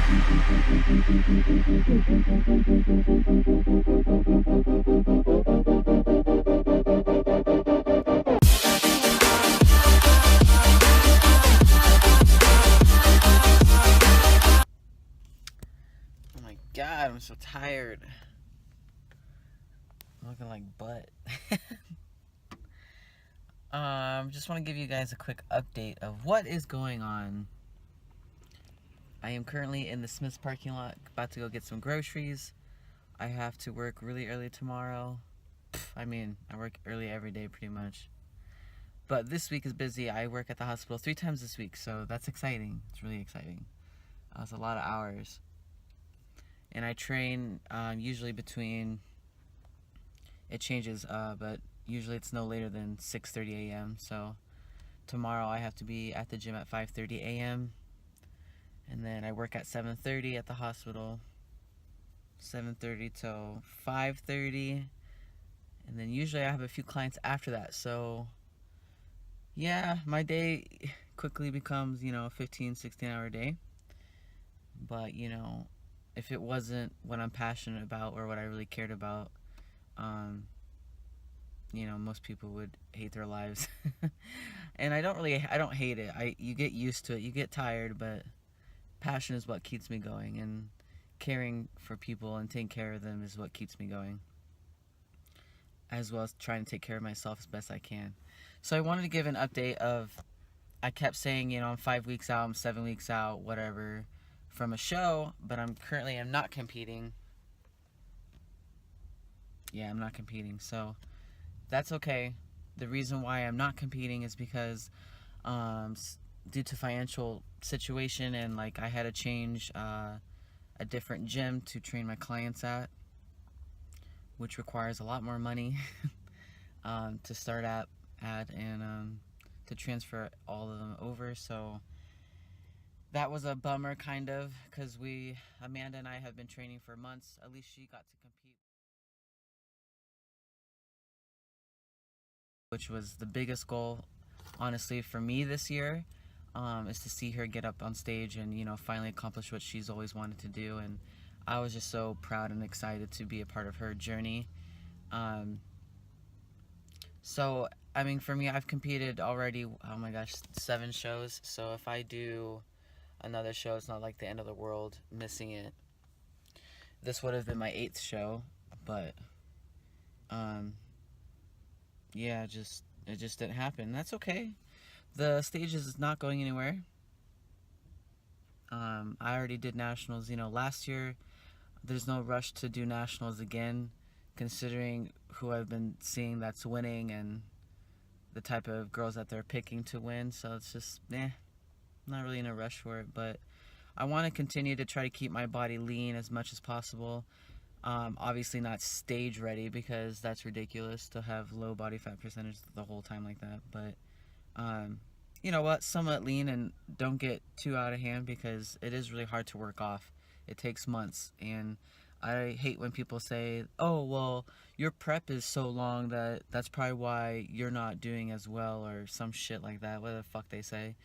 my god, I'm so tired. I'm looking like butt. Just want to give you guys a quick update of what is going on. I am currently in the Smith's parking lot, about to go get some groceries. I have to work really early tomorrow. I mean, I work early every day pretty much. But this week is busy. I work at the hospital 3 times this week, so that's exciting. It's really exciting. It's a lot of hours. And I train usually between, it changes, but usually it's no later than 6:30 a.m. So tomorrow I have to be at the gym at 5:30 a.m. And then I work at 7:30 at the hospital, 7:30 till 5:30. And then usually I have a few clients after that. So yeah, my day quickly becomes, a 15, 16-hour day. But, if it wasn't what I'm passionate about or what I really cared about, most people would hate their lives. And I don't hate it. You get used to it, you get tired, but passion is what keeps me going, and caring for people and taking care of them is what keeps me going, as well as trying to take care of myself as best I can. So I wanted to give an update of, I kept saying, I'm 5 weeks out, I'm 7 weeks out, whatever, from a show, but I'm not competing. Yeah, I'm not competing, so that's okay. The reason why I'm not competing is because due to financial situation, and I had to change a different gym to train my clients at, which requires a lot more money to start at and to transfer all of them over. So that was a bummer, kind of, because Amanda and I have been training for months. At least she got to compete, which was the biggest goal, honestly, for me this year, is to see her get up on stage and, finally accomplish what she's always wanted to do. And I was just so proud and excited to be a part of her journey. So, I mean, for me, I've competed already, oh my gosh, 7 shows. So if I do another show, it's not like the end of the world missing it. This would have been my 8th show, but yeah, it just didn't happen. That's okay. The stage is not going anywhere. I already did nationals, last year. There's no rush to do nationals again, considering who I've been seeing that's winning and the type of girls that they're picking to win. So it's just, not really in a rush for it. But I want to continue to try to keep my body lean as much as possible. Obviously not stage ready, because that's ridiculous to have low body fat percentage the whole time like that. But you know what, somewhat lean, and don't get too out of hand, because it is really hard to work off. It takes months, and I hate when people say, oh, well, your prep is so long that's probably why you're not doing as well, or some shit like that, whatever the fuck they say.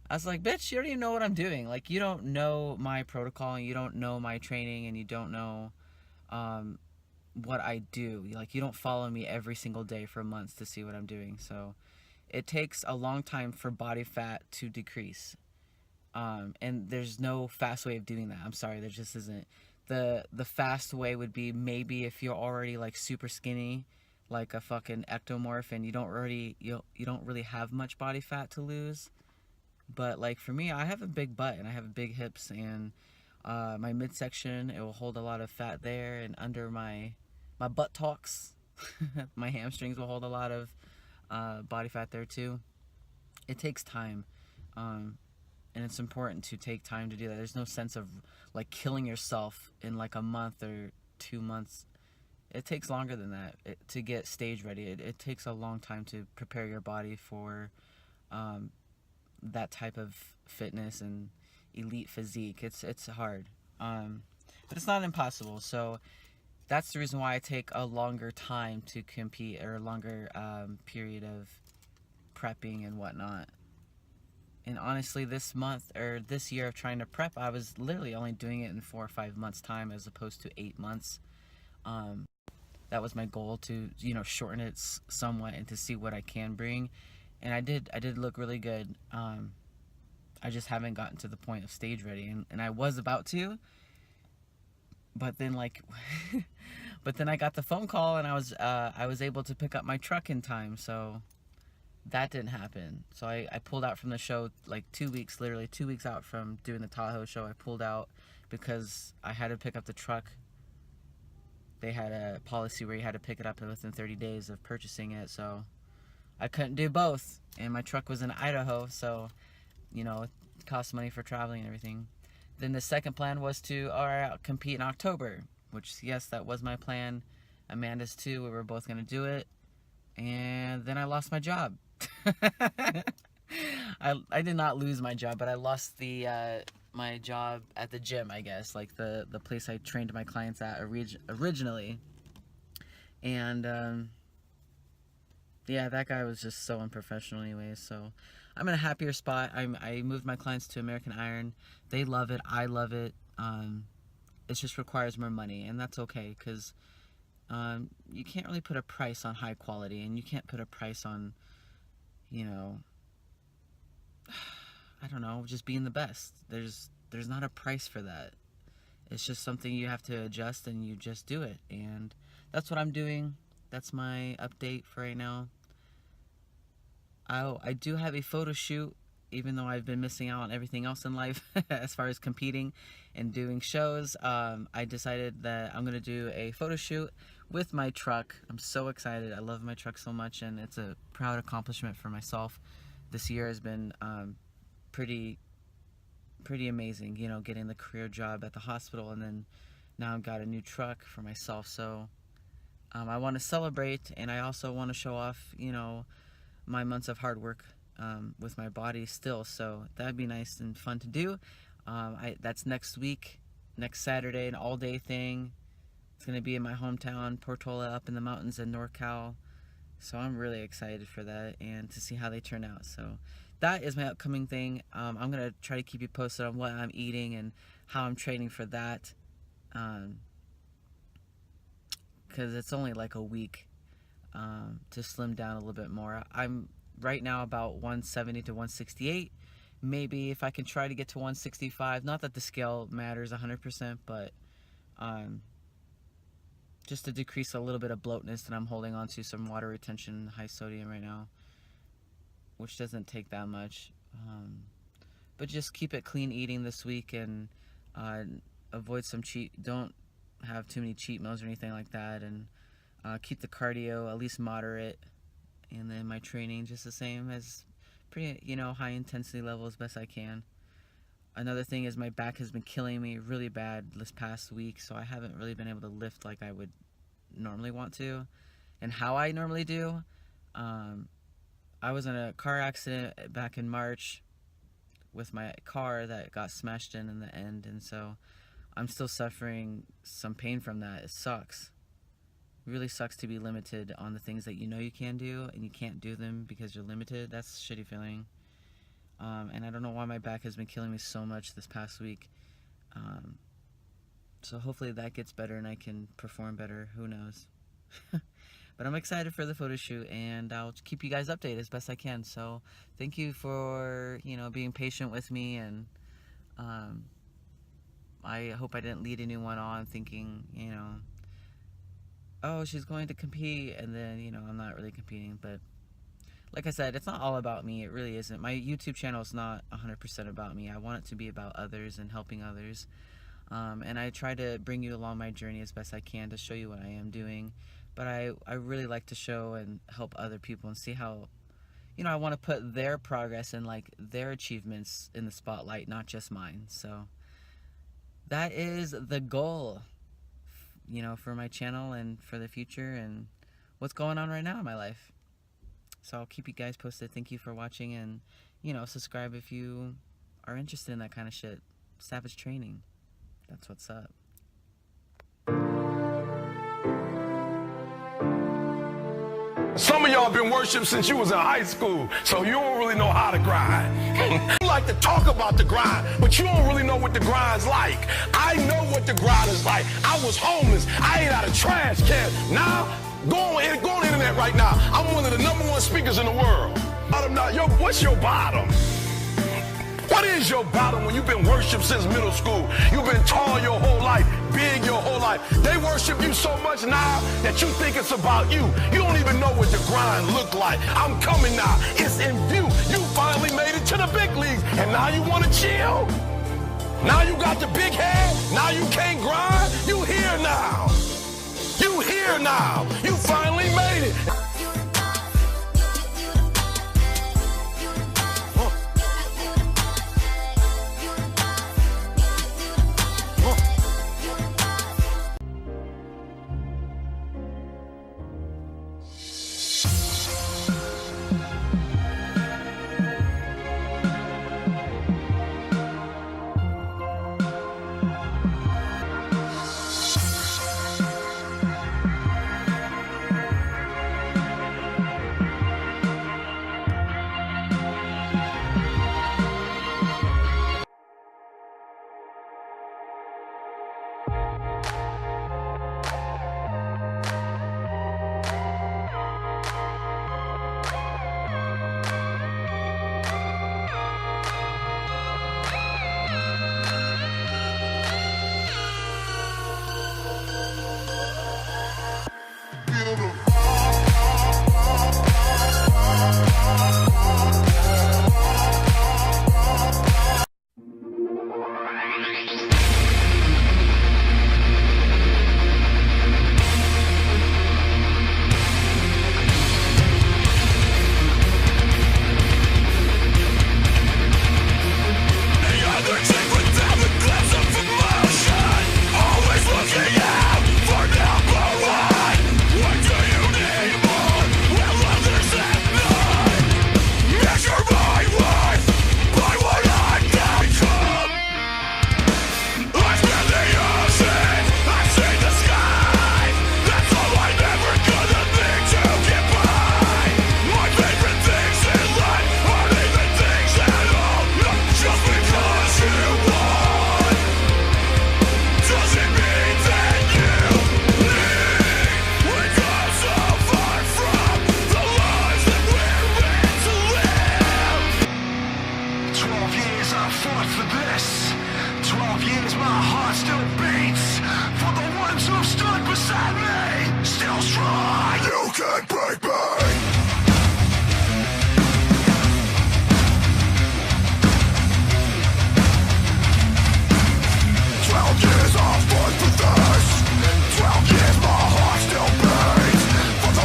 I was like, bitch, you don't even know what I'm doing. You don't know my protocol, and you don't know my training, and you don't know what I do. You don't follow me every single day for months to see what I'm doing. So it takes a long time for body fat to decrease. And there's no fast way of doing that. I'm sorry, there just isn't. The fast way would be maybe if you're already super skinny, like a fucking ectomorph, and you don't really have much body fat to lose. But for me, I have a big butt and I have big hips, and my midsection, it will hold a lot of fat there, and under my buttocks, my hamstrings will hold a lot of body fat there too. It takes time, and it's important to take time to do that. There's no sense of killing yourself in a month or 2 months. It takes longer than that to get stage ready. It takes a long time to prepare your body for that type of fitness and elite physique. It's hard, but it's not impossible. So that's the reason why I take a longer time to compete, or a longer period of prepping and whatnot. And honestly, this month or this year of trying to prep, I was literally only doing it in 4 or 5 months time as opposed to 8 months. um, that was my goal, to shorten it somewhat and to see what I can bring. And I did look really good. I just haven't gotten to the point of stage ready, and I was about to, but then but then I got the phone call, and I was able to pick up my truck in time, so that didn't happen. So I pulled out from the show like 2 weeks, literally 2 weeks out from doing the Tahoe show. I pulled out because I had to pick up the truck. They had a policy where you had to pick it up within 30 days of purchasing it, so I couldn't do both. And my truck was in Idaho, so it costs money for traveling and everything. Then the second plan was to compete in October, which, yes, that was my plan. Amanda's too. We were both going to do it. And then I lost my job. I did not lose my job, but I lost my job at the gym, I guess, like the place I trained my clients at originally. And yeah, that guy was just so unprofessional anyways. So I'm in a happier spot. I moved my clients to American Iron. They love it. I love it. It just requires more money, and that's okay, because you can't really put a price on high quality, and you can't put a price on, I don't know, just being the best. There's not a price for that. It's just something you have to adjust, and you just do it. And that's what I'm doing. That's my update for right now. I do have a photo shoot, even though I've been missing out on everything else in life as far as competing and doing shows. I decided that I'm going to do a photo shoot with my truck. I'm so excited. I love my truck so much, and it's a proud accomplishment for myself. This year has been pretty amazing, getting the career job at the hospital, and then now I've got a new truck for myself. So I want to celebrate, and I also want to show off, my months of hard work with my body still. So that'd be nice and fun to do. That's next week, next Saturday, an all-day thing. It's going to be in my hometown, Portola, up in the mountains in NorCal. So I'm really excited for that and to see how they turn out. So that is my upcoming thing. I'm going to try to keep you posted on what I'm eating and how I'm training for that. Because it's only like a week to slim down a little bit more. I'm right now about 170 to 168. Maybe if I can try to get to 165. Not that the scale matters 100%, but just to decrease a little bit of bloatness that I'm holding on to, some water retention, high sodium right now, which doesn't take that much. But just keep it clean eating this week, and avoid don't have too many cheat meals or anything like that, and keep the cardio at least moderate, and then my training just the same, as pretty high intensity level as best I can. Another thing is my back has been killing me really bad this past week, so I haven't really been able to lift like I would normally want to, and how I normally do. I was in a car accident back in March with my car that got smashed in the end, and so I'm still suffering some pain from that. It sucks. It really sucks to be limited on the things that you can do, and you can't do them because you're limited. That's a shitty feeling. And I don't know why my back has been killing me so much this past week. So hopefully that gets better and I can perform better. Who knows? But I'm excited for the photo shoot, and I'll keep you guys updated as best I can. So thank you for, being patient with me, and I hope I didn't lead anyone on thinking, oh, she's going to compete, and then, I'm not really competing. But like I said, it's not all about me. It really isn't. My YouTube channel is not 100% about me. I want it to be about others and helping others. And I try to bring you along my journey as best I can to show you what I am doing. But I really like to show and help other people and see how, I want to put their progress and like their achievements in the spotlight, not just mine. So that is the goal, for my channel and for the future and what's going on right now in my life. So I'll keep you guys posted. Thank you for watching, and, subscribe if you are interested in that kind of shit. Savage training. That's what's up. Some of y'all I've been worshiping since you was in high school, so you don't really know how to grind. You like to talk about the grind, but you don't really know what the grind's like. I know what the grind is like. I was homeless. I ate out of trash can. Now, go on the internet right now. I'm one of the #1 speakers in the world. What's your bottom? What is your bottom when you've been worshiped since middle school? You've been tall your whole life, big your whole life. They worship you so much now that you think it's about you. You don't even know what the grind look like. I'm coming now. It's in view. You finally made it to the big leagues, and now you want to chill? Now you got the big head? Now you can't grind? You here now. You here now. You finally made it.